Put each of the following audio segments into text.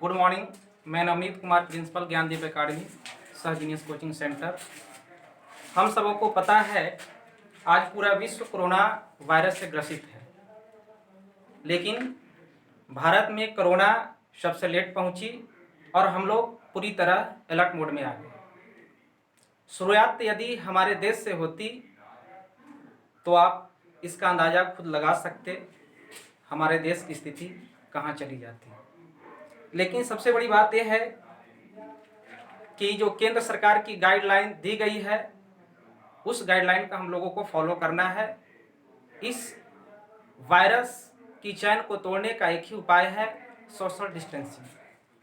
Good morning. मैं Navneet Kumar, principal Gyandeep academy सह genius coaching centre. हम सबों को पता है आज पूरा विश्व कोरोना वायरस से ग्रसित है, लेकिन भारत में कोरोना सबसे लेट पहुंची और हम लोग पूरी तरह अलर्ट मोड में आ गए। शुरुआत यदि हमारे देश से होती तो आप इसका अंदाज़ा खुद लगा सकते हमारे देश की स्थिति कहाँ चली जाती। लेकिन सबसे बड़ी बात यह है कि जो केंद्र सरकार की गाइडलाइन दी गई है उस गाइडलाइन का हम लोगों को फॉलो करना है। इस वायरस की चैन को तोड़ने का एक ही उपाय है सोशल डिस्टेंसिंग,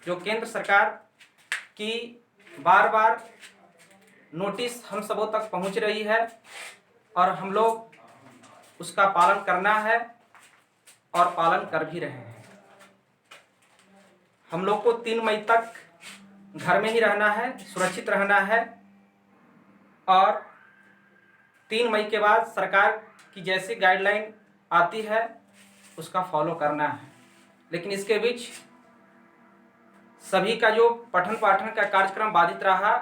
जो केंद्र सरकार की बार बार नोटिस हम सबों तक पहुंच रही है और हम लोग उसका पालन करना है और पालन कर भी रहे हैं। हम लोग को 3 मई तक घर में ही रहना है, सुरक्षित रहना है और 3 मई के बाद सरकार की जैसी गाइडलाइन आती है उसका फॉलो करना है। लेकिन इसके बीच सभी का जो पठन पाठन का कार्यक्रम बाधित रहा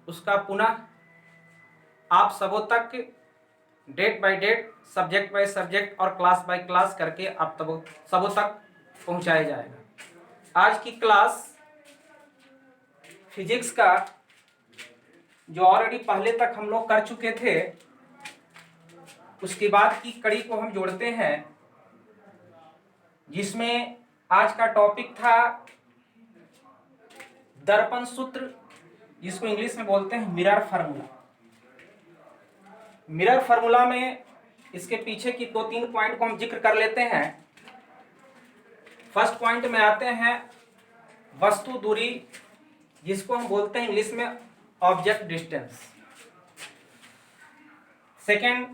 उसका पुनः आप सबों तक date by date, subject by subject और क्लास बाय क्लास करके आप सबों तक पहुंचाया जाएगा। आज की क्लास फिजिक्स का जो ऑलरेडी पहले तक हम लोग कर चुके थे उसके बाद की कड़ी को हम जोड़ते हैं, जिसमें आज का टॉपिक था दर्पण सूत्र, जिसको इंग्लिश में बोलते हैं मिरर फार्मूला। मिरर फार्मूला में इसके पीछे की 2-3 पॉइंट को हम जिक्र कर लेते हैं। फर्स्ट पॉइंट में आते हैं वस्तु दूरी, जिसको हम बोलते हैं इंग्लिश में object distance. Second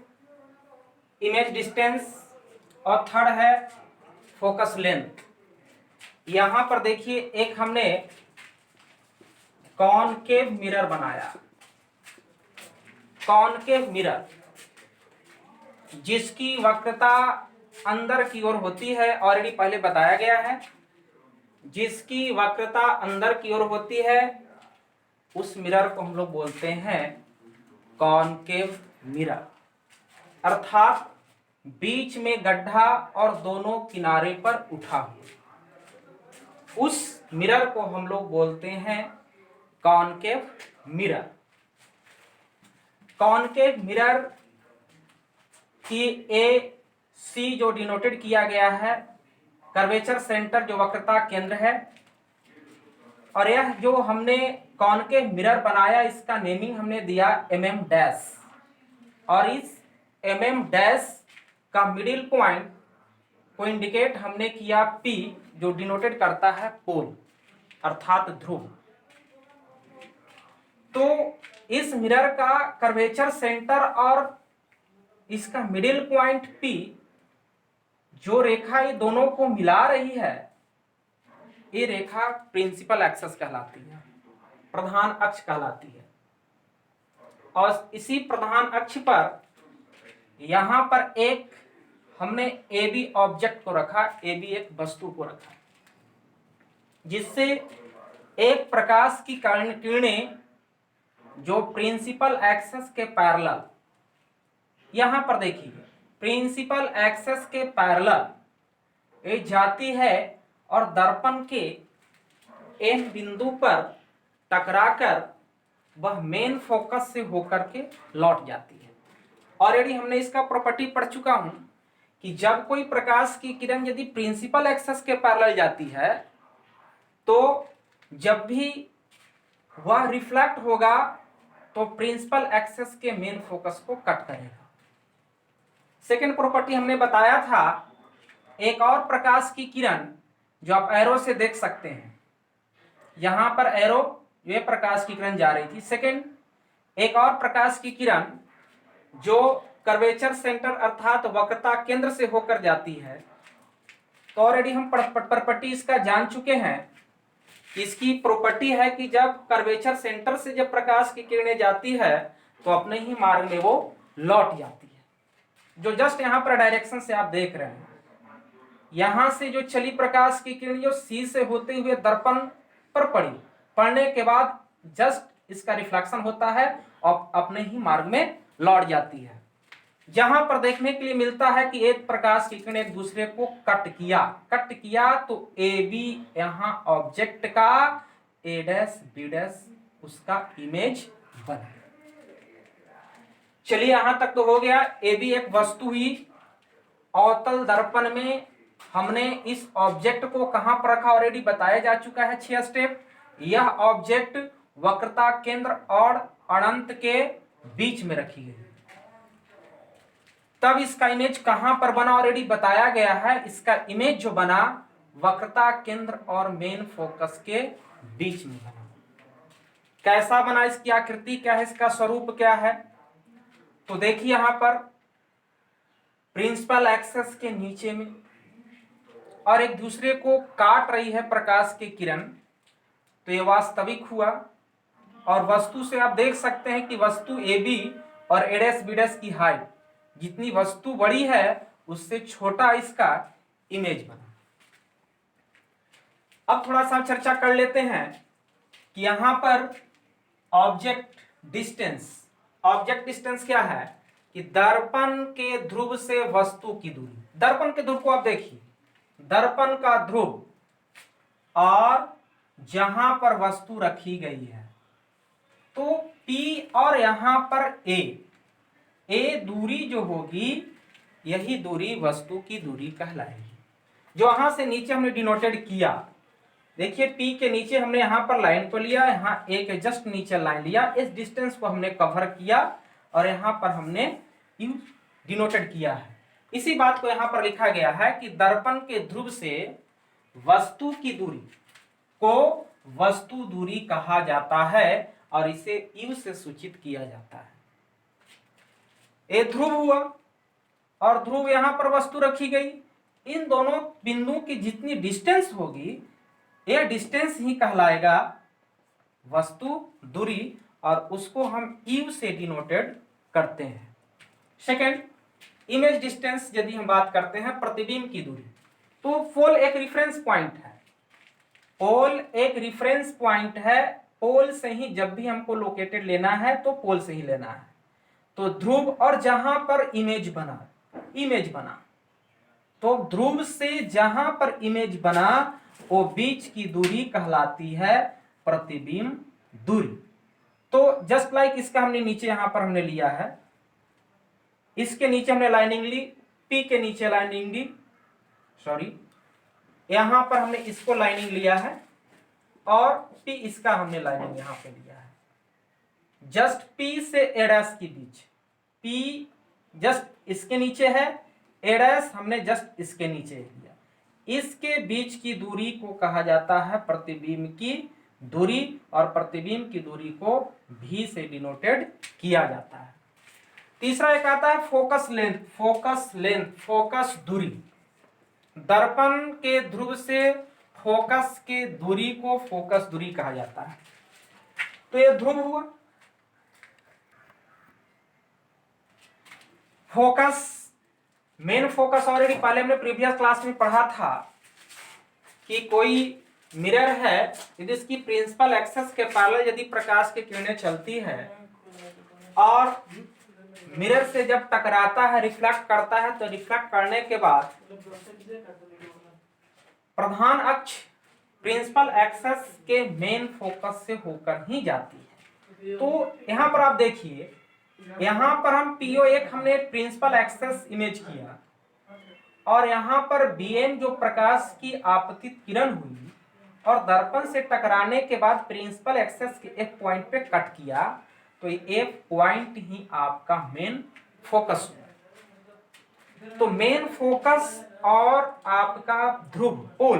image distance और थर्ड है फोकस लेंथ। यहां पर देखिए एक हमने कॉनकेव मिरर बनाया, कॉनकेव मिरर जिसकी वक्रता अंदर की ओर होती है, ऑलरेडी पहले बताया गया है। जिसकी वक्रता अंदर की ओर होती है उस मिरर को हम लोग बोलते हैं कॉनकेव मिरर, अर्थात बीच में गड्ढा और दोनों किनारे पर उठा हुआ, उस मिरर को हम लोग बोलते हैं कॉनकेव मिरर। कॉनकेव मिरर की ए सी जो डिनोटेड किया गया है, कर्वेचर सेंटर जो वक्रता केंद्र है, और यह जो हमने कॉनकेव मिरर बनाया इसका नेमिंग हमने दिया mm डैश, और इस mm डैश का मिडिल पॉइंट को इंडिकेट हमने किया P, जो डिनोटेड करता है पोल अर्थात ध्रुव। तो इस मिरर का कर्वेचर सेंटर और इसका मिडिल पॉइंट P, जो रेखा ये दोनों को मिला रही है, ये रेखा प्रिंसिपल एक्सिस कहलाती है, प्रधान अक्ष कहलाती है। और इसी प्रधान अक्ष पर यहां पर एक हमने AB ऑब्जेक्ट को रखा, AB एक वस्तु को रखा, जिससे एक प्रकाश की किरणें जो प्रिंसिपल एक्सिस के पैरेलल, यहां पर देखिए प्रिंसिपल एक्सिस के पैरेलल ये जाती है और दर्पण के एन बिंदु पर टकराकर वह मेन फोकस से होकर के लौट जाती है। ऑलरेडी हमने इसका प्रॉपर्टी पढ़ चुका हूं कि जब कोई प्रकाश की किरण यदि प्रिंसिपल एक्सिस के पैरेलल जाती है तो जब भी वह रिफ्लेक्ट होगा तो प्रिंसिपल एक्सिस के मेन फोकस को कट करेगा। सेकेंड प्रॉपर्टी हमने बताया था, एक और प्रकाश की किरण जो आप एरो से देख सकते हैं, यहां पर एरो ये प्रकाश की किरण जा रही थी। सेकेंड एक और प्रकाश की किरण जो कर्वेचर सेंटर अर्थात वक्रता केंद्र से होकर जाती है, तो ऑलरेडी हम प्रॉपर्टी इसका जान चुके हैं। इसकी प्रॉपर्टी है कि जब कर्वेचर सेंटर से जब प्रकाश की किरणें जाती है तो अपने ही मार्ग में वो लौट जाती है, जो जस्ट यहां पर डायरेक्शन से आप देख रहे हैं। यहां से जो चली प्रकाश की किरण जो सी से होते हुए दर्पण पर पड़ी, पड़ने के बाद जस्ट इसका रिफ्लेक्शन होता है और अपने ही मार्ग में लौट जाती है। जहां पर देखने के लिए मिलता है कि एक प्रकाश की किरण एक दूसरे को कट किया तो ए बी यहां ऑब्जेक्ट का, ए डैश बी डैश उसका इमेज बना। चलिए यहां तक तो हो गया। ए बी एक वस्तु हुई, अवतल दर्पण में हमने इस ऑब्जेक्ट को कहां पर रखा ऑलरेडी बताया जा चुका है 6 स्टेप। यह ऑब्जेक्ट वक्रता केंद्र और अनंत के बीच में रखी गई। तब इसका इमेज कहां पर बना ऑलरेडी बताया गया है। इसका इमेज जो बना वक्रता केंद्र और मेन फोकस के बीच में बना। कैसा बना, इसकी आकृति क्या है, इसका स्वरूप क्या है, तो देखिए यहां पर प्रिंसिपल एक्सेस के नीचे में और एक दूसरे को काट रही है प्रकाश की किरण, तो यह वास्तविक हुआ। और वस्तु से आप देख सकते हैं कि वस्तु ए बी और ए डैश बी डैश की हाइट जितनी वस्तु बड़ी है उससे छोटा इसका इमेज बना। अब थोड़ा सा चर्चा कर लेते हैं कि यहां पर ऑब्जेक्ट डिस्टेंस क्या है कि दर्पण के ध्रुव से वस्तु की दूरी। दर्पण के ध्रुव को आप देखिए, दर्पण का ध्रुव और जहां पर वस्तु रखी गई है तो P और यहां पर ए दूरी जो होगी यही दूरी वस्तु की दूरी कहलाएगी। जो यहां से नीचे हमने डिनोटेड किया, देखिए P के नीचे हमने यहां पर लाइन को लिया, यहां ए के जस्ट नीचे लाइन लिया, इस डिस्टेंस को हमने कवर किया और यहां पर हमने यू डिनोटेड किया है। इसी बात को यहां पर लिखा गया है कि दर्पण के ध्रुव से वस्तु की दूरी को वस्तु दूरी कहा जाता है और इसे यू से सूचित किया जाता है। ए ध्रुव हुआ और ध्रुव यहां पर वस्तु रखी गई। इन दोनों बिंदुओं की जितनी डिस्टेंस होगी यह डिस्टेंस ही कहलाएगा वस्तु दूरी और उसको हम यू से डिनोटेड करते हैं। सेकेंड, इमेज डिस्टेंस यदि हम बात करते हैं प्रतिबिंब की दूरी, तो पोल एक रेफरेंस पॉइंट है। पोल एक रेफरेंस पॉइंट है, पोल से ही जब भी हमको लोकेटेड लेना है तो पोल से ही लेना है। तो ध्रुव और जहां पर इमेज बना तो ध्रुव से जहां पर इमेज बना वो बीच की दूरी कहलाती है प्रतिबिंब दूरी। तो जस्ट लाइक इसका हमने नीचे यहां पर हमने लिया है, इसके नीचे हमने लाइनिंग ली, P के नीचे लाइनिंग ली, सॉरी यहां पर हमने इसको लाइनिंग लिया है और P इसका हमने लाइनिंग यहां पे लिया है। जस्ट P से ए डैश के बीच, P जस्ट इसके नीचे है, ए डैश हमने जस्ट इसके नीचे लिया, इसके बीच की दूरी को कहा जाता है प्रतिबिंब की दूरी और प्रतिबिंब की दूरी को V से डिनोटेड किया जाता है। तीसरा एक आता है फोकस दूरी। दर्पण के ध्रुव से फोकस के दूरी को फोकस दूरी कहा जाता है। तो ये ध्रुव हुआ। फोकस, मेन फोकस ऑलरेडी पहले हमने प्रीवियस क्लास में पढ़ा था कि कोई मिरर है यदि इसकी प्रिंसिपल एक्सेस के पैरेलल यदि प्रकाश की किरणें चलती है और मिरर से जब टकराता है, रिफ्लेक्ट करता है, तो रिफ्लेक्ट करने के बाद प्रधान अक्ष प्रिंसिपल एक्सेस के मेन फोकस से होकर ही जाती है। तो यहां पर आप देखिए, यहां पर हम PO1 हमने प्रिंसिपल एक्सेस इमेज किया और यहां पर BM जो प्रकाश की आपतित किरण हुई और दर्पण से टकराने के बाद प्रिंसिपल एक्सेस के एक पॉइंट पे कट किया, तो ये पॉइंट ही आपका मेन फोकस हुआ। तो मेन फोकस और आपका ध्रुव पोल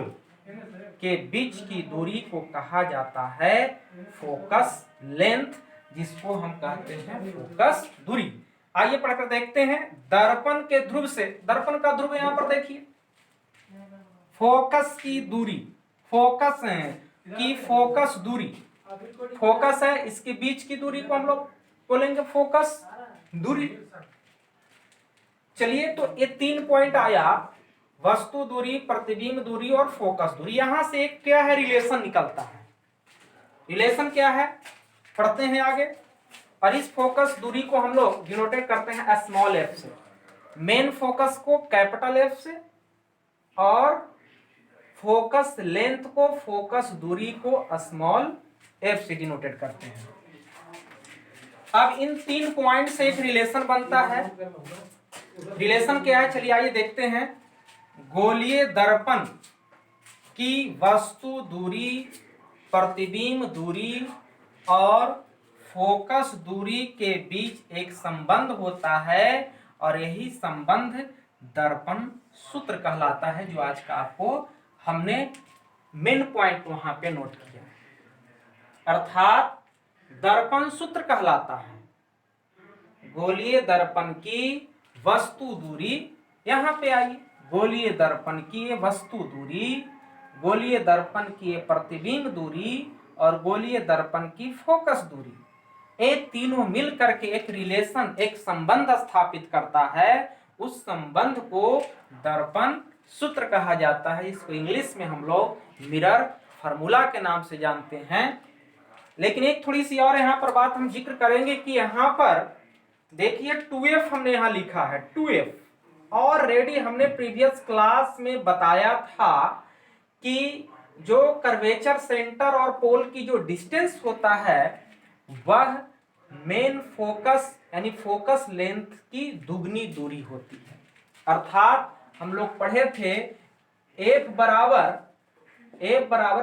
के बीच की दूरी को कहा जाता है फोकस लेंथ, जिसको हम कहते हैं फोकस दूरी। आइए पढ़कर देखते हैं। दर्पण के ध्रुव से, दर्पण का ध्रुव यहां पर देखिए, फोकस की दूरी, फोकस है कि फोकस दूरी, फोकस है, इसके बीच की दूरी को हम लोग बोलेंगे फोकस दूरी। चलिए, तो ये 3 पॉइंट आया, वस्तु दूरी, प्रतिबिंब दूरी और फोकस दूरी। यहां से एक क्या है रिलेशन निकलता है। रिलेशन क्या है पढ़ते हैं आगे। और इस फोकस दूरी को हम लोग डिनोटेट करते हैं स्मॉल एफ से, मेन फोकस को कैपिटल एफ से, और फोकस लेंथ को, फोकस दूरी को स्मॉल एफ से डिनोटेट करते हैं। अब इन 3 पॉइंट से एक रिलेशन बनता है। रिलेशन क्या है चलिए आइए देखते हैं। गोलीय दर्पण की वस्तु दूरी, प्रतिबिंब दूरी और फोकस दूरी के बीच एक संबंध होता है और यही संबंध दर्पण सूत्र कहलाता है, जो आज का आपको हमने मेन पॉइंट वहां पे नोट किया, अर्थात दर्पण सूत्र कहलाता है। गोलीय दर्पण की वस्तु दूरी, यहां पे आई, गोलीय दर्पण की वस्तु दूरी, गोलीय दर्पण की प्रतिबिंब दूरी और गोलीय दर्पण की फोकस दूरी, ये तीनों मिल करके एक रिलेशन, एक संबंध स्थापित करता है। उस संबंध को दर्पण सूत्र कहा जाता है। इसको इंग्लिश में हम लोग मिरर फार्मूला के नाम से जानते हैं। लेकिन एक थोड़ी सी और यहाँ पर बात हम जिक्र करेंगे कि यहाँ पर देखिए 2f हमने यहाँ लिखा है 2f, और रेडी हमने प्रीवियस क्लास में बताया था कि जो कर्वेचर सेंटर और पोल की जो डिस्टेंस होता है वह मेन फोकस यानी फोकस लेंथ की दुगनी दूरी होती है। अर्थात हम लोग पढ़े थे f बराबर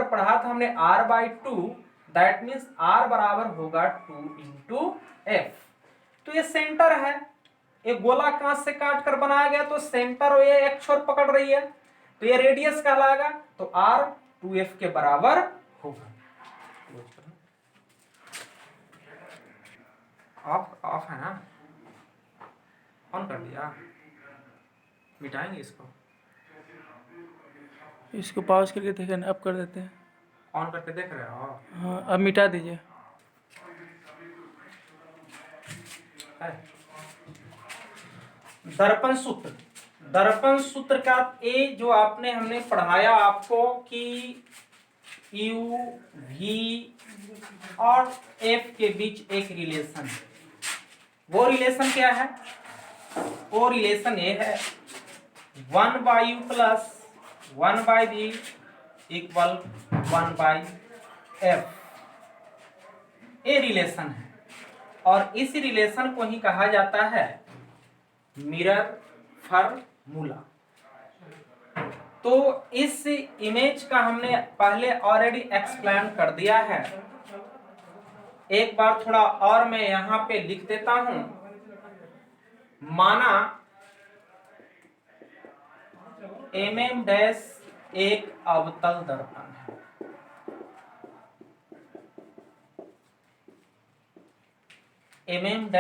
पढ़ा था हमने r/2, दैट मीन्स r बराबर होगा 2 इंटू एफ। तो ये सेंटर है, ये गोला कांच से काट कर बनाया गया, तो सेंटर और ये एक छोर पकड़ रही है, तो ये रेडियस कहलाएगा, तो r 2f के बराबर होगा। ऑफ है ना, ऑन कर दिया, मिटाएंगे इसको पॉज करके देखें, अब कर देते हैं। ऑन करके देख रहे हो? हाँ अब मिटा दीजिए। दर्पण सूत्र, दर्पण सूत्र का ए जो आपने हमने पढ़ाया आपको कि यू वी और एफ के बीच एक रिलेशन है। वो रिलेशन क्या है? वो रिलेशन ये है 1/u plus 1/v equal 1/f, ये रिलेशन है। और इस रिलेशन को ही कहा जाता है मिरर फार्मूला। तो इस इमेज का हमने पहले ऑलरेडी एक्सप्लेन कर दिया है। एक बार थोड़ा और मैं यहां पे लिख देता हूं। माना mm' एक अवतल दर्पण है, mm'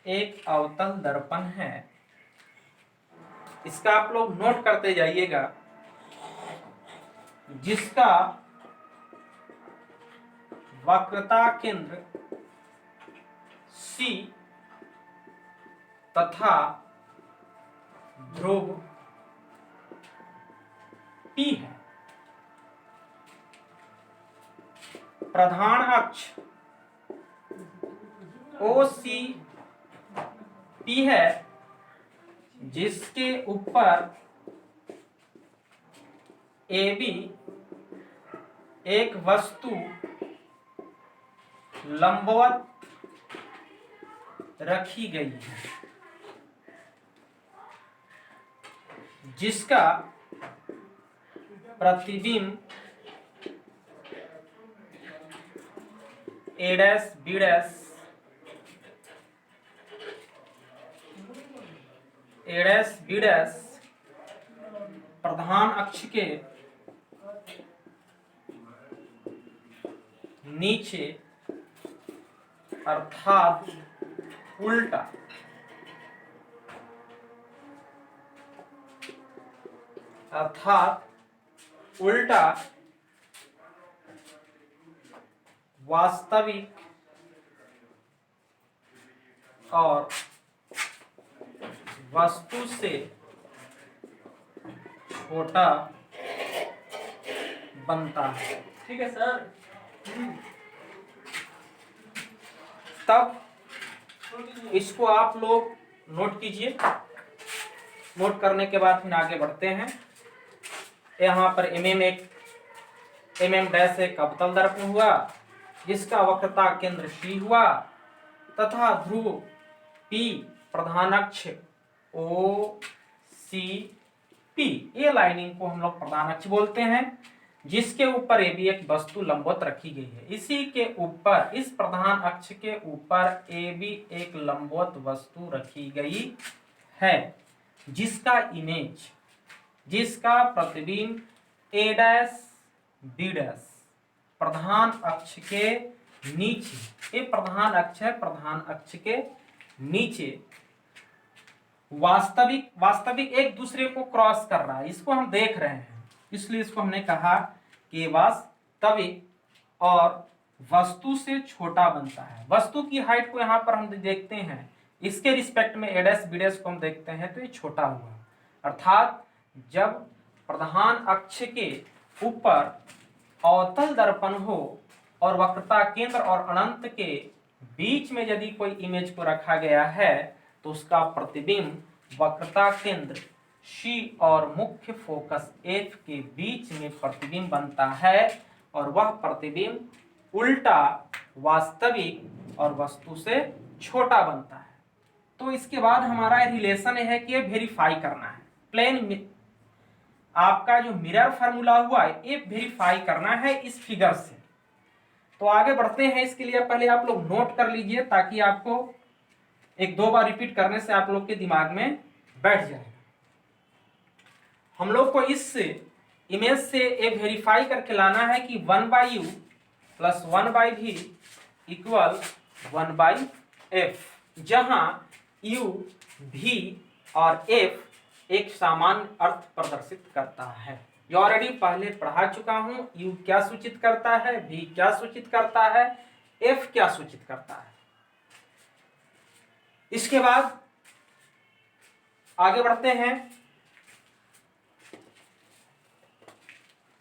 एक अवतल दर्पण है। इसका आप लोग नोट करते जाइएगा, जिसका वक्रता केंद्र C तथा ध्रुव P है। प्रधान अक्ष OCP है, जिसके ऊपर AB एक वस्तु लंबवत रखी गई है, जिसका प्रतिबिंब a', प्रधान अक्ष के नीचे अर्थात उल्टा वास्तविक और वस्तु से छोटा बनता है। ठीक है सर। तब इसको आप लोग नोट कीजिए। नोट करने के बाद फिर आगे बढ़ते हैं। यहाँ पर mm' एक अवतल दर्पण हुआ जिसका वक्रता केंद्र C हुआ तथा ध्रुव P प्रधान अक्ष OCP, ये लाइनिंग को हम लोग प्रधान अक्ष बोलते हैं, जिसके ऊपर AB एक वस्तु लंबवत रखी गई है। इसी के ऊपर, इस प्रधान अक्ष के ऊपर AB एक लंबवत वस्तु रखी गई है जिसका प्रतिबिंब A' B' प्रधान अक्ष के नीचे, ये प्रधान अक्ष है, प्रधान अक्ष के नीचे वास्तविक एक दूसरे को क्रॉस कर रहा है, इसको हम देख रहे हैं, इसलिए इसको हमने कहा कि वास्तविक और वस्तु से छोटा बनता है। वस्तु की हाइट को यहाँ पर हम देखते हैं, इसके रिस्पेक्ट में A' B' को हम देखते हैं तो ये छोटा हुआ, अर्थात जब प्रधान अक्ष के ऊपर अवतल दर्पण हो और वक्रता केंद्र और अनंत के बीच में यदि कोई इमेज को रखा गया है तो उसका प्रतिबिंब वक्रता केंद्र C और मुख्य फोकस F के बीच में प्रतिबिंब बनता है और वह प्रतिबिंब उल्टा वास्तविक और वस्तु से छोटा बनता है। तो इसके बाद हमारा रिलेशन है कि ये वेरीफाई करना है। प्लेन आपका जो मिरर फार्मूला हुआ ये वेरीफाई करना है इस फिगर से। तो आगे बढ़ते हैं, इसके लिए पहले आप लोग नोट कर लीजिए ताकि आपको एक दो बार रिपीट करने से आप लोग के दिमाग में बैठ जाएगा। हम लोग को इस इमेज से ये वेरीफाई करके लाना है कि 1/u plus 1/v equal 1/f, जहां u, v और f एक सामान्य अर्थ प्रदर्शित करता है। ये ऑलरेडी पहले पढ़ा चुका हूं। u क्या सूचित करता है, v क्या सूचित करता है, f क्या सूचित करता है। इसके बाद आगे बढ़ते हैं,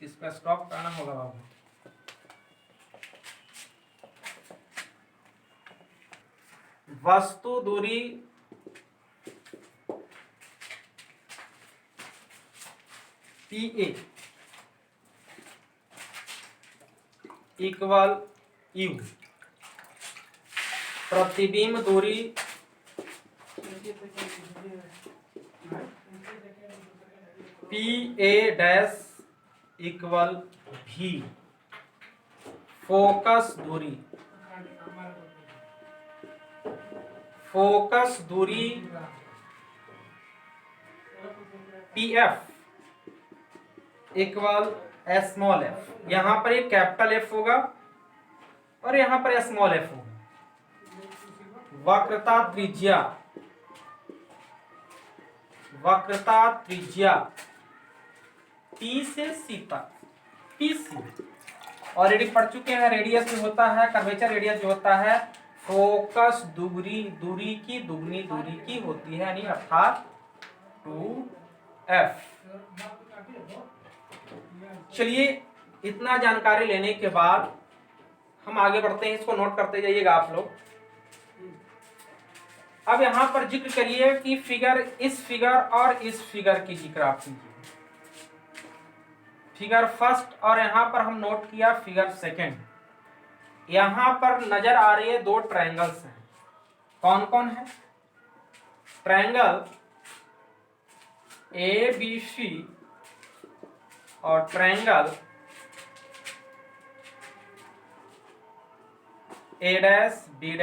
इसका स्टॉप करना होगा बाबू। वस्तु दूरी PA इक्वल U, प्रतिबिंब दूरी PA' इक्वल V, फोकस दूरी PF इक्वल स्मॉल f। यहां पर एक कैपिटल F होगा और यहां पर स्मॉल f होगा। वक्रता त्रिज्या P से C तक, PC ऑलरेडी पढ़ चुके हैं। रेडियस जो होता है, कर्वेचर रेडियस जो होता है, फोकस दूरी की दुगनी दूरी की होती है, यानी अर्थात 2f। चलिए, इतना जानकारी लेने के बाद हम आगे बढ़ते हैं। इसको नोट करते जाइएगा आप लोग। अब यहां पर जिक्र करिए कि इस फिगर और इस फिगर की जिक्र आप कीजिए। फिगर फर्स्ट और यहां पर हम नोट किया फिगर सेकंड। यहां पर नजर आ रही है दो ट्रायंगल्स हैं। कौन कौन है? ट्रायंगल ABC और triangle A', B',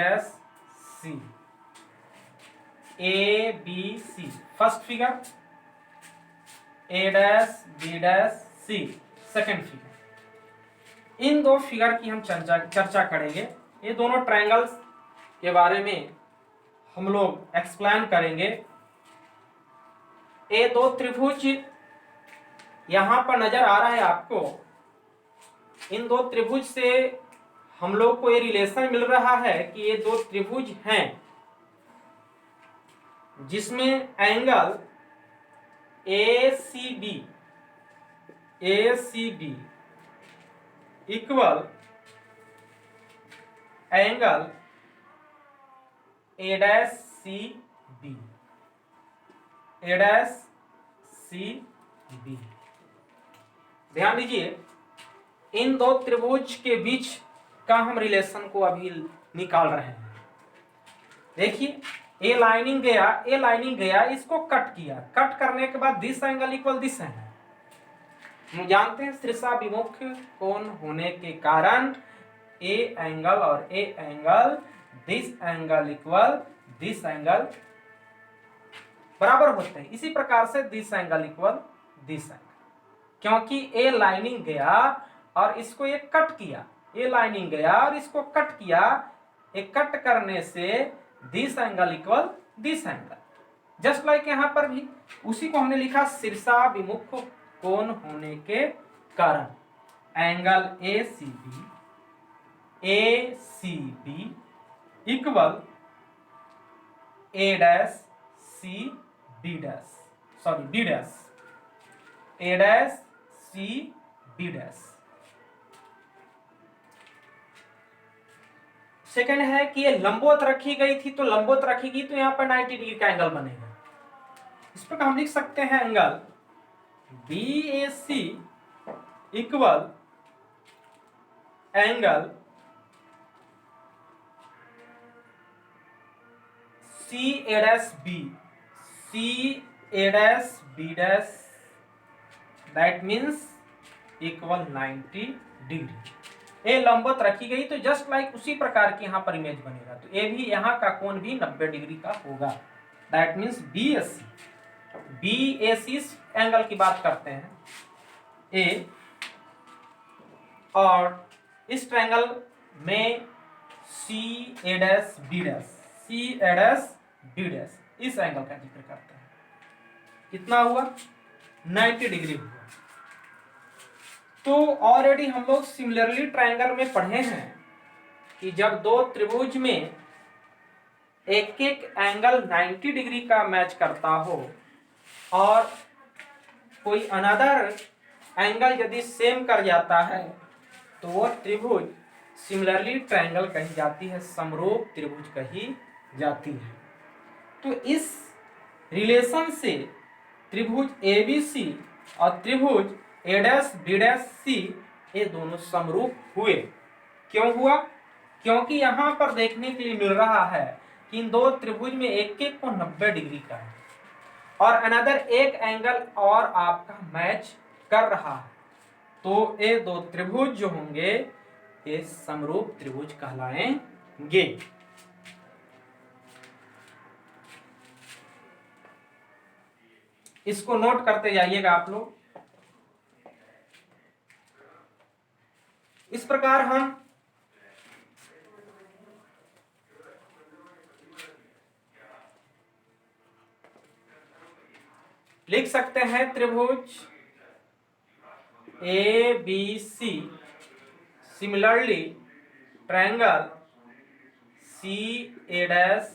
C। ABC first figure, A', B', C second figure. इन दो फिगर की हम चर्चा करेंगे। ये दोनों ट्रायंगल्स के बारे में हम लोग एक्सप्लेन करेंगे। ये दो त्रिभुज यहां पर नजर आ रहा है आपको। इन दो त्रिभुज से हम लोग को ये रिलेशन मिल रहा है कि ये दो त्रिभुज हैं जिसमें angle ACB ACB equal angle A'CB, A'CB। ध्यान दीजिए, इन दो त्रिभुज के बीच का हम रिलेशन को अभी निकाल रहे हैं। देखिए, ए लाइनिंग गया, इसको कट किया, कट करने के बाद this angle equal this angle. हम जानते हैं शीर्षाभिमुख कोण होने के कारण ए एंगल और A angle, this angle equal this angle बराबर होते हैं। इसी प्रकार से this angle equal this angle, क्योंकि ए लाइनिंग गया और इसको ये कट किया, ए लाइनिंग गया और इसको कट किया, एक कट करने से this angle equal this angle. Just like यहां पर भी उसी को हमने लिखा शीर्षाभिमुख कोण होने के कारण angle ACB equal A'CB', sorry A'CB'। Second है कि ये लंबवत रखी गई थी, तो लंबवत रखी तो यहाँ पर 90 डिग्री का एंगल बनेगा। इस पर हम लिख सकते हैं angle BAC equal angle CA'B, that means equal 90 degree. A लंबवत रखी गई तो जस्ट लाइक उसी प्रकार की यहाँ पर इमेज बनेगा, तो ए भी यहाँ का कोण भी 90 डिग्री का होगा, दैट मीन्स BAC एंगल की बात करते हैं ए, और इस ट्रायंगल में CA'B', इस एंगल का जिक्र करते हैं। कितना हुआ? 90 डिग्री हुआ। तो ऑलरेडी हम लोग सिमिलरली ट्रायंगल में पढ़े हैं कि जब दो त्रिभुज में एक एक एंगल 90 डिग्री का मैच करता हो और कोई अनदर एंगल यदि सेम कर जाता है तो वो त्रिभुज सिमिलरली ट्रायंगल कही जाती है, समरूप त्रिभुज कही जाती है। तो इस रिलेशन से त्रिभुज ABC और त्रिभुज A'B'C ये दोनों समरूप हुए। क्यों हुआ? क्योंकि यहां पर देखने के लिए मिल रहा है कि इन दो त्रिभुज में एक एक को 90 डिग्री का है और अनदर एक एंगल और आपका मैच कर रहा है, तो ये दो त्रिभुज जो होंगे ये समरूप त्रिभुज कहलाएंगे। इसको नोट करते जाइएगा आप लोग। इस प्रकार हम लिख सकते हैं त्रिभुज ABC सिमिलरली ट्रायंगल CA'B'।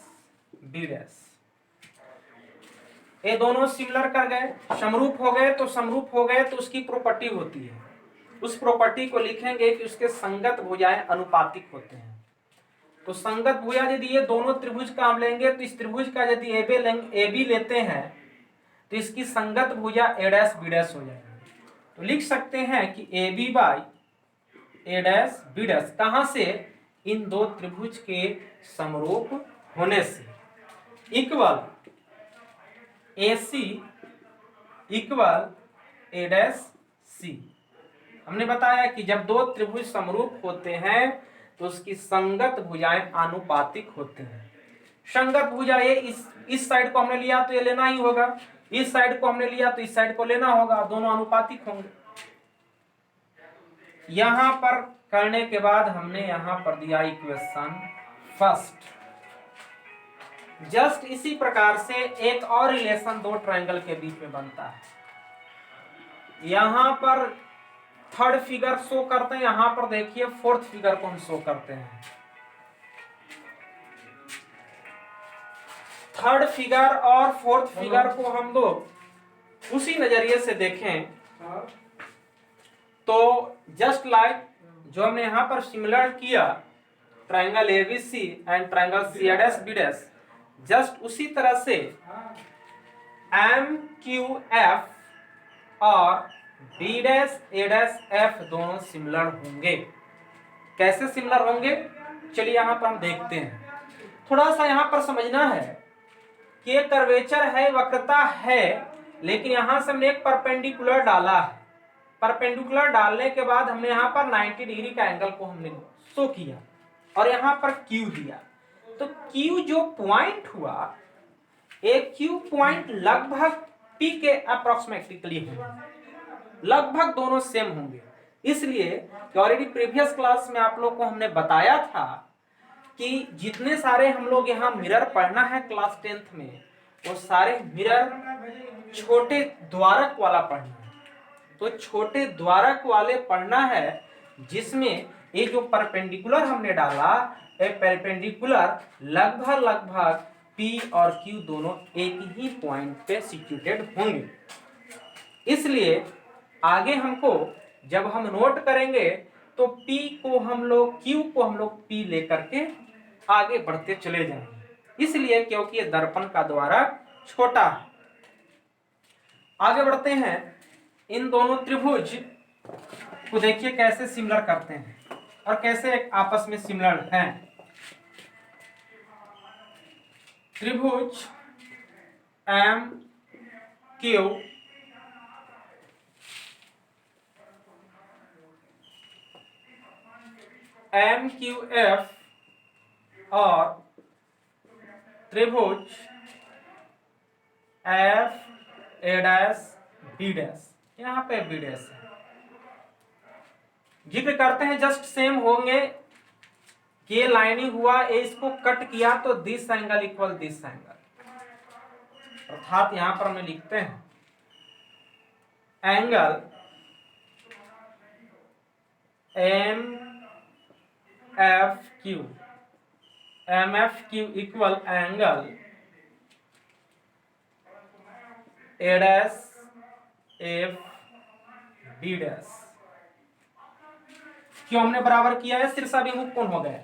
ये दोनों सिमिलर कर गए, समरूप हो गए, तो समरूप हो गए तो उसकी प्रॉपर्टी होती है, उस प्रॉपर्टी को लिखेंगे कि उसके संगत भुजाएं अनुपातिक होते हैं। तो संगत भुजा यदि ये दोनों त्रिभुज का हम लेंगे तो इस त्रिभुज का यदि AB लेते हैं तो इसकी संगत भुजा A'B' हो जाएगी। तो लिख सकते हैं कि AB बाई A'B' कहां से? इन दो त्रिभुज के समरूप होने से, इक्वल AC इक्वल A'C। हमने बताया कि जब दो त्रिभुज समरूप होते हैं तो उसकी संगत भुजाएं आनुपातिक होते हैं। संगत भुजा ये इस साइड को हमने लिया तो ये लेना ही होगा, इस साइड को हमने लिया तो इस साइड को लेना होगा, दोनों आनुपातिक होंगे। यहां पर करने के बाद हमने यहां पर दिया इक्वेशन फर्स्ट। जस्ट इसी प्रकार से एक और रिलेशन दो ट्रायंगल के बीच में बनता है। यहां पर थर्ड फिगर शो करते हैं, यहां पर देखिए फोर्थ फिगर को हम शो करते हैं। थर्ड फिगर और फोर्थ फिगर को हम लोग उसी नजरिए से देखें तो जस्ट लाइक जो हमने यहाँ पर सिमिलर किया ट्रायंगल एबीसी एंड ट्रायंगल सीएडएस बीडीएस, जस्ट उसी तरह से एम क्यू एफ और B dash A dash F दोनों सिमिलर होंगे। कैसे सिमिलर होंगे, चलिए यहाँ पर हम देखते हैं। थोड़ा सा यहाँ पर समझना है कि एक कर्वेचर है, वक्रता है, लेकिन यहां से हमने एक परपेंडिकुलर डाला है। परपेंडिकुलर डालने के बाद हमने यहाँ पर 90 डिग्री का एंगल को हमने शो किया और यहाँ पर Q दिया। तो Q जो पॉइंट हुआ, एक Q पॉइंट लगभग P के अप्रोक्सीमेटली होंगे, लगभग दोनों सेम होंगे। इसलिए ऑलरेडी प्रीवियस क्लास में आप लोग को हमने बताया था कि जितने सारे हम लोग यहाँ मिरर पढ़ना है क्लास 10th में, वो सारे मिरर छोटे द्वारक वाला पढ़ना है। तो छोटे द्वारक वाले पढ़ना है जिसमें ये जो परपेंडिकुलर हमने डाला, ये परपेंडिकुलर लगभग P और Q दोनों एक ही पॉइंट पे सिचुएटेड होंगे। इसलिए आगे हमको जब हम नोट करेंगे तो P को हम लोग Q को हम लोग P लेकर के आगे बढ़ते चले जाएंगे, इसलिए क्योंकि ये दर्पण का द्वारक छोटा है। आगे बढ़ते हैं, इन दोनों त्रिभुज को देखिए कैसे सिमिलर करते हैं और कैसे आपस में सिमिलर हैं। त्रिभुज M Q M Q F और त्रिभुज F A dash B dash, यहाँ पे बी डैश है, जिक्र करते हैं जस्ट सेम होंगे कि लाइनिंग हुआ, ए इसको कट किया तो this angle equal this angle, अर्थात यहां पर हमें लिखते हैं angle M F Q, M F Q equal angle A dash F B dash. क्यों हमने बराबर किया है, शीर्षाभिमुख कोण हो गया।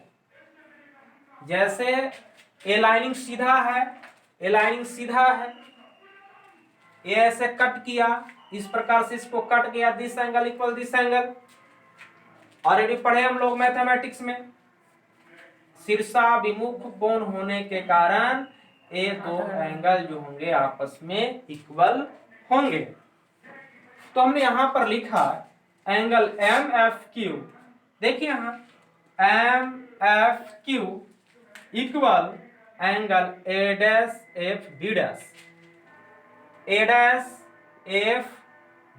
जैसे ए लाइनिंग सीधा है, ए लाइनिंग सीधा है, ए ऐसे कट किया, इस प्रकार से इसको कट गया, this angle equal this angle. Already पढ़े हम लोग मैथमेटिक्स में, शीर्षाभिमुख कोण होने के कारण ये दो एंगल जो होंगे आपस में इक्वल होंगे। तो हमने यहां पर लिखा एंगल एम एफ क्यू, देखिए यहां M F Q equal angle A dash F B dash, A dash F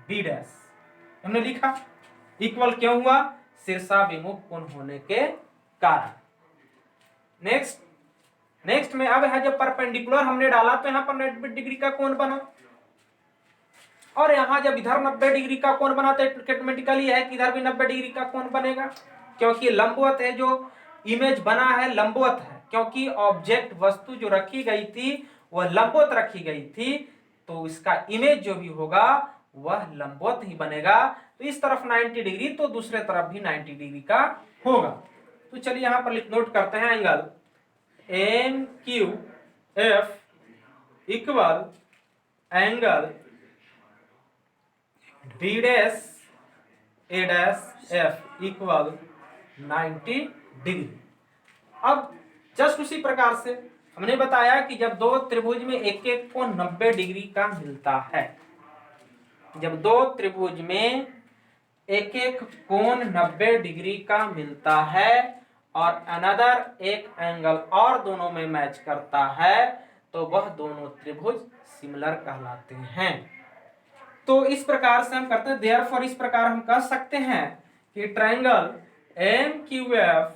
B dash हमने लिखा। इक्वल क्यों हुआ, शीर्षाभिमुख कोण होने के कारण। नेक्स्ट में अब है जब परपेंडिकुलर हमने डाला तो यहां पर 90 डिग्री का कोण बना, और यहां जब इधर 90 डिग्री का कोण बना तो ऑटोमेटिकली है कि इधर भी 90 डिग्री का कोण बनेगा, क्योंकि लंबवत है, जो इमेज बना है लंबवत है, क्योंकि ऑब्जेक्ट वस्तु जो रखी गई थी वह लंबवत रखी गई थी, तो इसका इमेज जो भी होगा वह लंबवत ही बनेगा। तो इस तरफ 90 डिग्री तो दूसरे तरफ भी 90 डिग्री का होगा। तो चलिए यहां पर नोट करते हैं angle M Q F equal angle B dash A dash F equal 90 degree. अब जस्ट उसी प्रकार से हमने बताया कि जब दो त्रिभुज में एक एक कोण 90 डिग्री का मिलता है, जब दो त्रिभुज में एक एक कोण 90 डिग्री का मिलता है और अनदर एक एंगल और दोनों में मैच करता है, तो वह दोनों त्रिभुज सिमिलर कहलाते हैं। तो इस प्रकार से हम करते हैं, देयरफॉर इस प्रकार हम कह सकते हैं कि triangle M Q F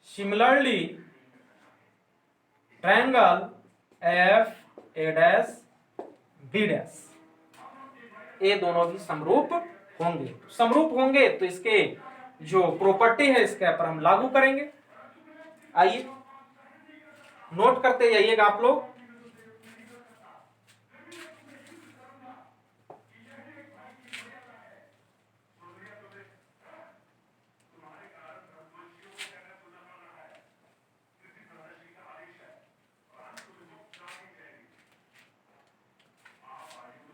similarly triangle F A dash B dash, ये दोनों भी समरूप होंगे। समरूप होंगे तो इसके जो प्रॉपर्टी है इसके पर हम लागू करेंगे। आइए नोट करते जाइएगा आप लोग।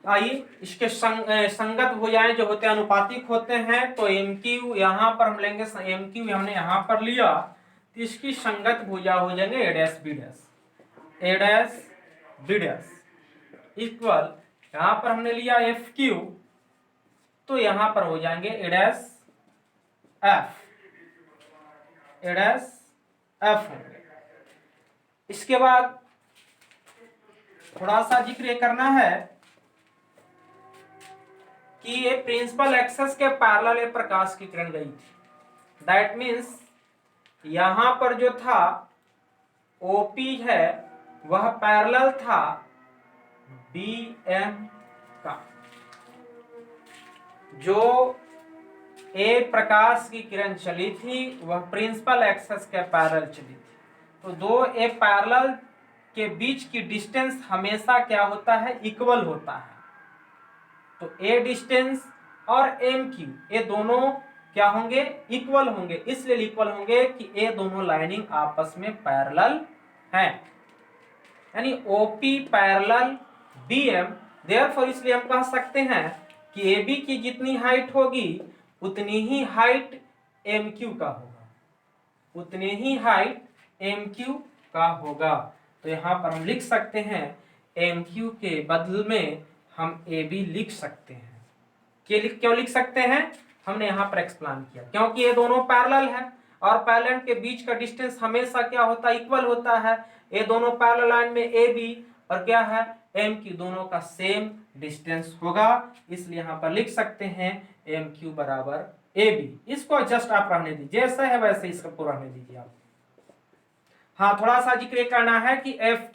आइए इसके संगत भुजाएं जो होते हैं अनुपातिक होते हैं, तो एम क्यू यहाँ पर हम लेंगे, एम क्यू हमने यहाँ पर लिया तो इसकी संगत भुजा हो जाएंगे ए dash B dash, A dash B dash equal, यहाँ पर हमने लिया एफ क्यू तो यहाँ पर हो जाएंगे ए dash F, A dash F होंगे। इसके बाद थोड़ा सा जिक्र करना है कि ये प्रिंसिपल एक्सेस के पैरेलल एक प्रकाश की किरण गई थी। दैट मीन्स यहां पर जो था ओपी है वह पैरेलल था बीएम का, जो ए प्रकाश की किरण चली थी वह प्रिंसिपल एक्सेस के पैरेलल चली थी। तो दो ए पैरेलल के बीच की डिस्टेंस हमेशा क्या होता है, इक्वल होता है। तो ए डिस्टेंस और एम क्यू ये दोनों क्या होंगे, इक्वल होंगे। इसलिए इक्वल होंगे कि ये दोनों लाइनिंग आपस में पैरेलल हैं, यानी ओपी पैरेलल बीएम। देयरफॉर इसलिए हम कह सकते हैं कि ए बी की जितनी हाइट होगी उतनी ही हाइट एम क्यू का होगा, उतनी ही हाइट एम क्यू का होगा। तो यहाँ पर हम लिख सकते हैं एम क्यू के बदले में हम ए बी लिख सकते हैं। क्यों लिख सकते हैं, हमने यहाँ पर एक्सप्लेन किया, क्योंकि ये दोनों पैरेलल है और पैरेलल के बीच का डिस्टेंस हमेशा क्या होता है, इक्वल होता है। ये दोनों पैरेलल लाइन में ए बी और क्या है एम क्यू दोनों का सेम डिस्टेंस होगा, इसलिए यहाँ पर लिख सकते हैं एम क्यू बराबर ए बी। इसको जस्ट आप रहने दीजिए, जैसा है वैसे इसको रहने दीजिए आप। हाँ, थोड़ा सा जिक्र करना है कि एफ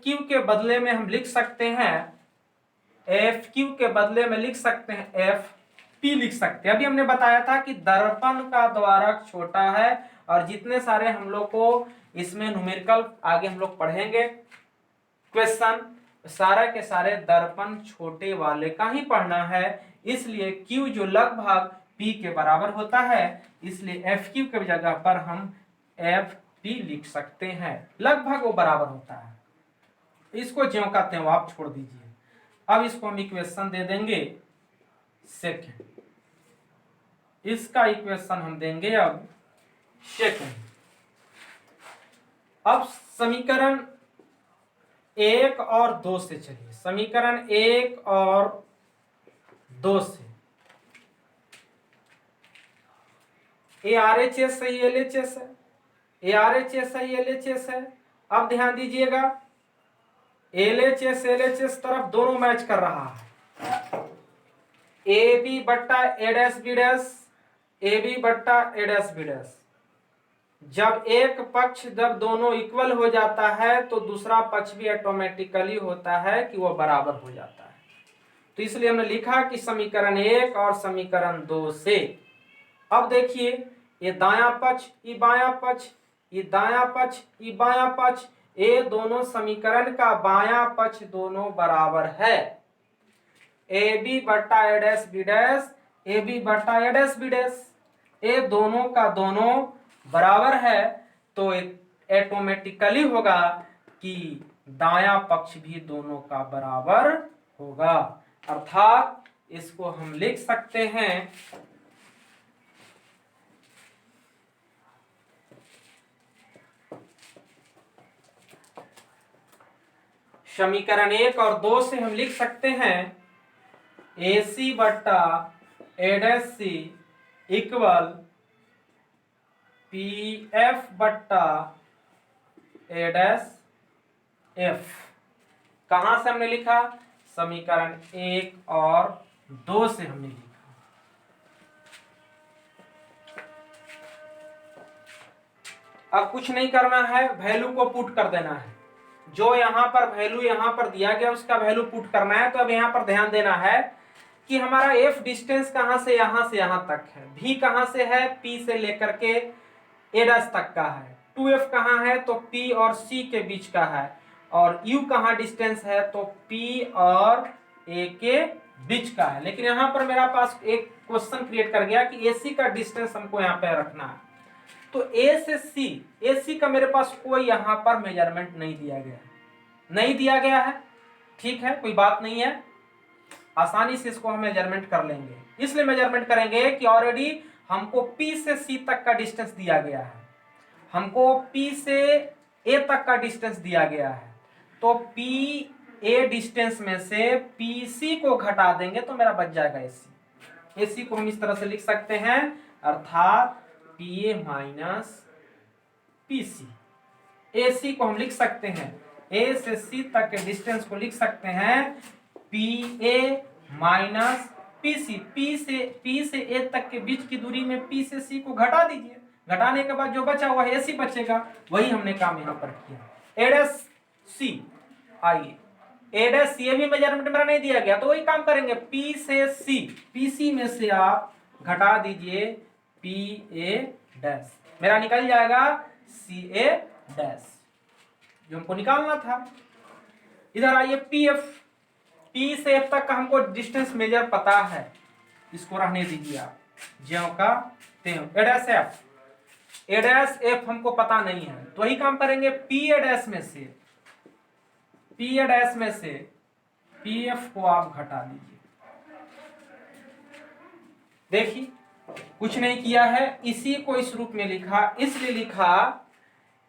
क्यू के बदले में हम लिख सकते हैं, एफ क्यू के बदले में लिख सकते हैं एफ पी लिख सकते हैं। अभी हमने बताया था कि दर्पण का द्वारक छोटा है और जितने सारे हम लोग को इसमें न्यूमेरिकल आगे हम लोग पढ़ेंगे क्वेश्चन, सारे के सारे दर्पण छोटे वाले का ही पढ़ना है। इसलिए Q जो लगभग P के बराबर होता है, इसलिए एफ क्यू की जगह पर हम एफ पी लिख सकते हैं, लगभग वो बराबर होता है। इसको ज्यों का त्यों आप छोड़ दीजिए। अब इसको हम इक्वेशन दे देंगे सेकेंड, इसका इक्वेशन हम देंगे अब सेकेंड। अब समीकरण 1 और 2 से चलिए, समीकरण 1 और 2 से ए आर एच एस है, एल एच एस है, ए आर एच एस है, एल एच एस है। अब ध्यान दीजिएगा एल एच एस तरफ दोनों मैच कर रहा है, ए बी बट्टा A dash B dash, A B बट्टा ए डैश बी डैश। जब एक पक्ष जब दोनों इक्वल हो जाता है तो दूसरा पक्ष भी ऑटोमेटिकली होता है कि वह बराबर हो जाता है। तो इसलिए हमने लिखा कि समीकरण 1 और समीकरण 2 से। अब देखिए ये दायां पक्ष, ये बायां पक्ष, ये दायां पक्ष, ये बायां पक्ष, ये दोनों समीकरण का बायां पक्ष दोनों बराबर है। ए बी बट्टा A dash B dash, A B बट्टा ए डैश बी डैश, ये दोनों का दोनों बराबर है। तो ऑटोमेटिकली होगा कि दायां पक्ष भी दोनों का बराबर होगा, अर्थात इसको हम लिख सकते हैं समीकरण 1 और 2 से हम लिख सकते हैं ए सी बट्टा A dash C equal P F बट्टा ए डैश एफ। कहां से हमने लिखा, समीकरण 1 और 2 से हमने लिखा। अब कुछ नहीं करना है, वैल्यू को पुट कर देना है। जो यहाँ पर वैल्यू यहाँ पर दिया गया उसका वैल्यू पुट करना है। तो अब यहाँ पर ध्यान देना है कि हमारा एफ डिस्टेंस कहाँ से यहाँ तक है, भी कहाँ से है, पी से लेकर के ए डैश तक का है, 2f कहाँ है तो p और c के बीच का है, और u कहाँ डिस्टेंस है तो p और a के बीच का है। लेकिन यहाँ पर मेरा पास एक क्वेश्चन क्रिएट कर गया कि AC का डिस्टेंस हमको यहाँ पे रखना है। तो A से C, AC का मेरे पास कोई यहाँ पर मेजरमेंट नहीं दिया गया है, नहीं दिया गया है। ठीक है, कोई बात नहीं है, आसानी से इसको हम मेजरमेंट कर लेंगे। इसलिए मेजरमेंट करेंगे कि ऑलरेडी हमको P से C तक का डिस्टेंस दिया गया है, हमको P से A तक का डिस्टेंस दिया गया है, तो PA डिस्टेंस में से PC को घटा देंगे तो मेरा बच जाएगा AC। AC को हम इस तरह से लिख सकते हैं, अर्थात PA माइनस PC। AC को हम लिख सकते हैं, A से C तक के डिस्टेंस को लिख सकते हैं PA माइनस PC। P से A तक के बीच की दूरी में P से C को घटा दीजिए, घटाने के बाद जो बचा हुआ है AC बचेगा, वही हमने काम यहाँ पर किया। A' C, आइए A' भी मेजरमेंट मेरा नहीं दिया गया, तो वही काम करेंगे, P से C, PC में से आप घटा दीजिए PA', मेरा निकल जाएगा CA', जो हमको निकालना था। इधर आइए PF, P से F तक का हमको डिस्टेंस मेजर पता है, इसको रहने दीजिए आप ज्यों का त्यों। A', हमको पता नहीं है, तो वही काम करेंगे, PA' में से PF को आप घटा दीजिए। देखिए कुछ नहीं किया है, इसी को इस रूप में लिखा, इसलिए लिखा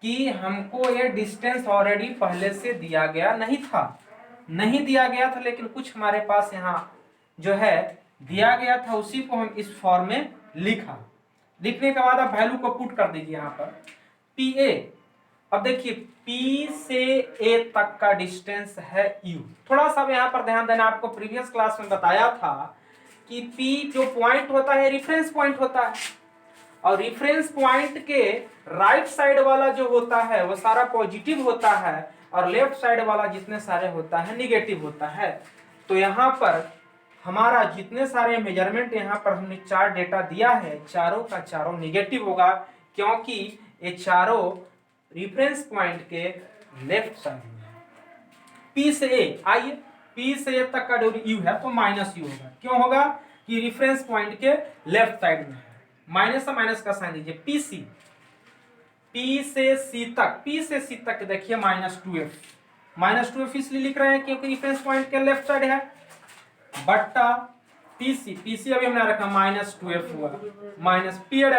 कि हमको ये डिस्टेंस ऑलरेडी पहले से दिया गया नहीं दिया गया था, लेकिन कुछ हमारे पास यहाँ जो है दिया गया था, उसी को हम इस फॉर्म में लिखा। लिखने के बाद आप वैल्यू को पुट कर दीजिए यहाँ पर PA। अब देखिए P से A तक का डिस्टेंस है U। थोड़ा सा यहाँ पर ध्यान देना, आपको प्रीवियस क्लास में बताया था कि P जो पॉइंट होता है रेफरेंस पॉइंट होता है, और रेफरेंस पॉइंट के राइट साइड वाला जो होता है वो सारा पॉजिटिव होता है, और लेफ्ट साइड वाला जितने सारे होता है निगेटिव होता है। तो यहाँ पर हमारा जितने सारे मेजरमेंट यहाँ पर हमने 4 डेटा दिया है, चारों का चारों निगेटिव होगा, क्योंकि ये चारों रेफरेंस पॉइंट के लेफ्ट साइड में है। P से A, आइए P से A तक का जो U है तो माइनस U होगा, क्यों होगा कि रेफरेंस पॉइंट के लेफ्ट साइड में है, माइनस से माइनस का साइन दीजिए। PC, P से C तक देखिए -2f इसलिए लिख रहे हैं क्योंकि रेफरेंस पॉइंट के लेफ्ट साइड है, बट्टा PC अभी हमने रखा -2f हुआ, माइनस PA'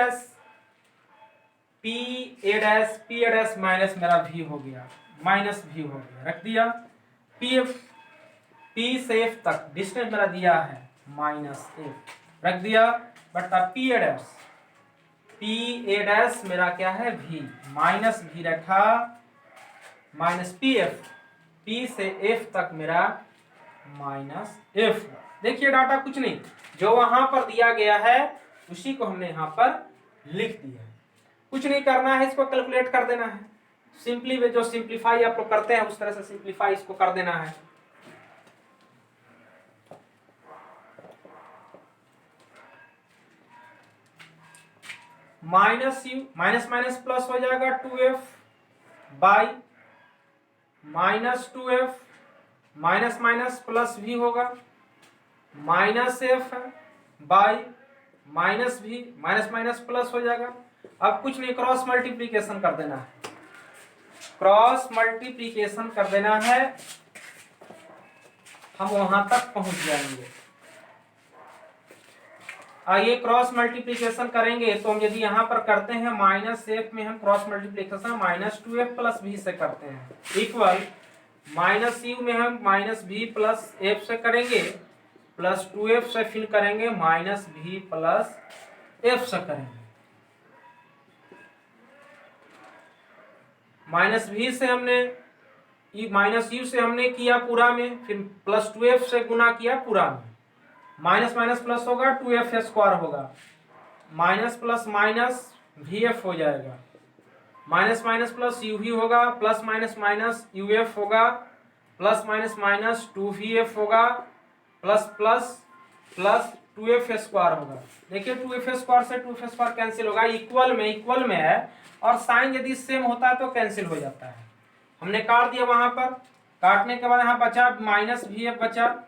माइनस मेरा V हो गया, माइनस V हो गया, रख दिया। PF, P से F तक डिस्टेंस मेरा दिया है -f, रख दिया, बट्टा PA' मेरा क्या है V, माइनस V रखा, माइनस PF, P से F तक मेरा -f। देखिए डाटा कुछ नहीं, जो वहां पर दिया गया है उसी को हमने यहां पर लिख दिया है, कुछ नहीं करना है, इसको कैलकुलेट कर देना है। सिंपली वे जो सिंप्लीफाई आप लोग करते हैं उस तरह से सिंप्लीफाई इसको कर देना है। Minus U, minus minus plus हो जाएगा 2f by -2f, minus minus plus V होगा, -f by -v, minus minus plus हो जाएगा। अब कुछ नहीं, क्रॉस मल्टीप्लीकेशन कर देना है, क्रॉस मल्टीप्लीकेशन कर देना है, हम वहां तक पहुंच जाएंगे। आइए क्रॉस मल्टीप्लीकेशन करेंगे तो हम यदि यहां पर करते हैं -f में हम cross multiplication -2f plus v से करते हैं, इक्वल -u में हम -v प्लस f से करेंगे, प्लस 2f से फिर करेंगे -v प्लस f से करेंगे, -v से हमने -u से हमने किया पूरा में, फिर प्लस 2f से गुना किया पूरा में, माइनस माइनस प्लस होगा 2f स्क्वायर होगा, माइनस प्लस माइनस vf हो जाएगा, माइनस माइनस प्लस uv होगा, प्लस माइनस माइनस uf होगा, प्लस माइनस माइनस 2vf होगा, plus plus plus 2f square होगा। देखिए 2f स्क्वायर से 2f स्क्वायर कैंसिल होगा, इक्वल में है, और साइन यदि सेम होता है तो कैंसिल हो जाता है। हमने काट दिया, वहां पर काटने के बाद यहाँ बचा -vf बचा,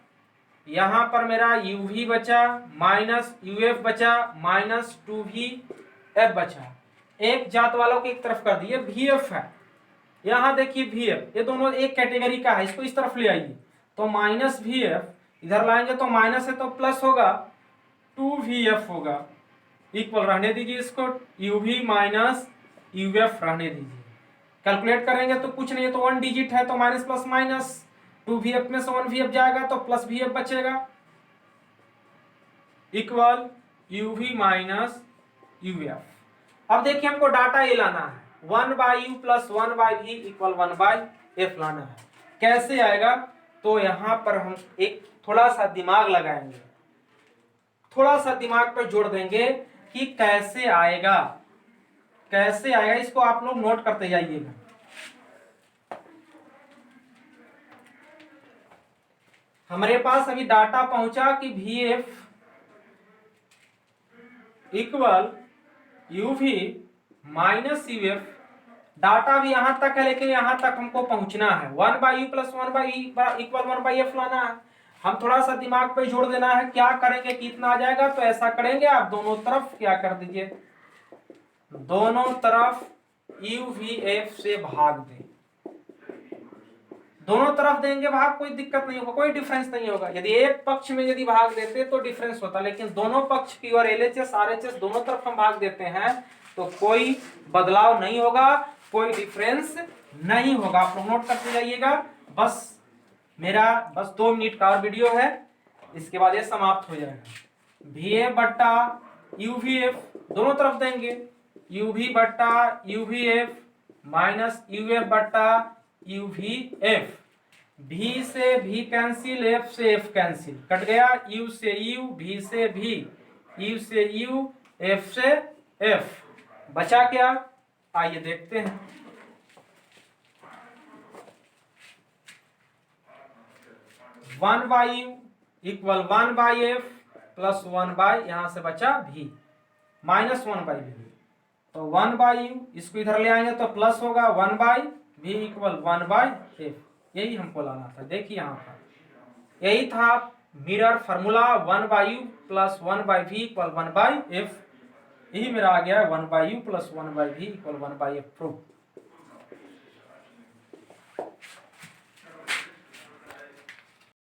यहाँ पर मेरा uv बचा, माइनस uf बचा, -2vf बचा। एक जात वालों को एक तरफ कर दिए, vf है, यहाँ देखिए vf, ये दोनों एक कैटेगरी का है, इसको इस तरफ ले आइए, तो माइनस वी एफ, इधर लाएंगे तो माइनस है तो प्लस होगा, 2vf होगा, इक्वल रहने दीजिए इसको, uv माइनस uf रहने दीजिए। कैलकुलेट करेंगे तो कुछ नहीं है, तो 1 डिजिट है तो माइनस प्लस माइनस, 2vf में से 1vf जाएगा तो प्लस vf बचेगा, इक्वल uv माइनस uf। अब देखिए हमको डाटा ये लाना है, 1/u plus 1/v equal 1/f लाना है। कैसे आएगा? तो यहां पर हम एक थोड़ा सा दिमाग लगाएंगे, थोड़ा सा दिमाग पर जोड़ देंगे कि कैसे आएगा, कैसे आएगा, इसको आप लोग नोट करते जाइएगा। हमारे पास अभी डाटा पहुंचा कि vf equal uv minus uf, data भी यहां तक है लेकिन यहां तक हमको पहुंचना है, 1/u plus 1/e equal 1/f लाना है। हम थोड़ा सा दिमाग पे जोड़ देना है, क्या करेंगे कितना आ जाएगा, तो ऐसा करेंगे आप दोनों तरफ क्या कर दीजिए, दोनों तरफ uvf से भाग दें, दोनों तरफ देंगे भाग, कोई दिक्कत नहीं होगा, कोई डिफरेंस नहीं होगा। यदि एक पक्ष में यदि भाग देते तो डिफरेंस होता, लेकिन दोनों पक्ष की और LHS RHS दोनों तरफ हम भाग देते हैं तो कोई बदलाव नहीं होगा, कोई डिफरेंस नहीं होगा। आप लोग नोट करते जाइएगा। बस मेरा 2 मिनट का और वीडियो है, इसके बाद ये समाप्त हो जाएगा। VA बट्टा UVF दोनों तरफ देंगे, UV बट्टा UVF माइनस UF बट्टा UVF, V से V कैंसिल, F से F कैंसिल, कट गया, U से U, V से V, U से U, F से F, बचा क्या? आइए देखते हैं। One by U equal 1/f plus 1/, यहां से बचा V माइनस 1/v, तो 1/u, इसको इधर ले आएंगे तो प्लस होगा 1/v इक्वल 1/f। यही हमको लाना था। देखिए यहाँ पर यही था mirror formula, 1/u plus 1/v equal 1/f, यही मेरा आ गया 1/u plus 1/v equal 1/f proof.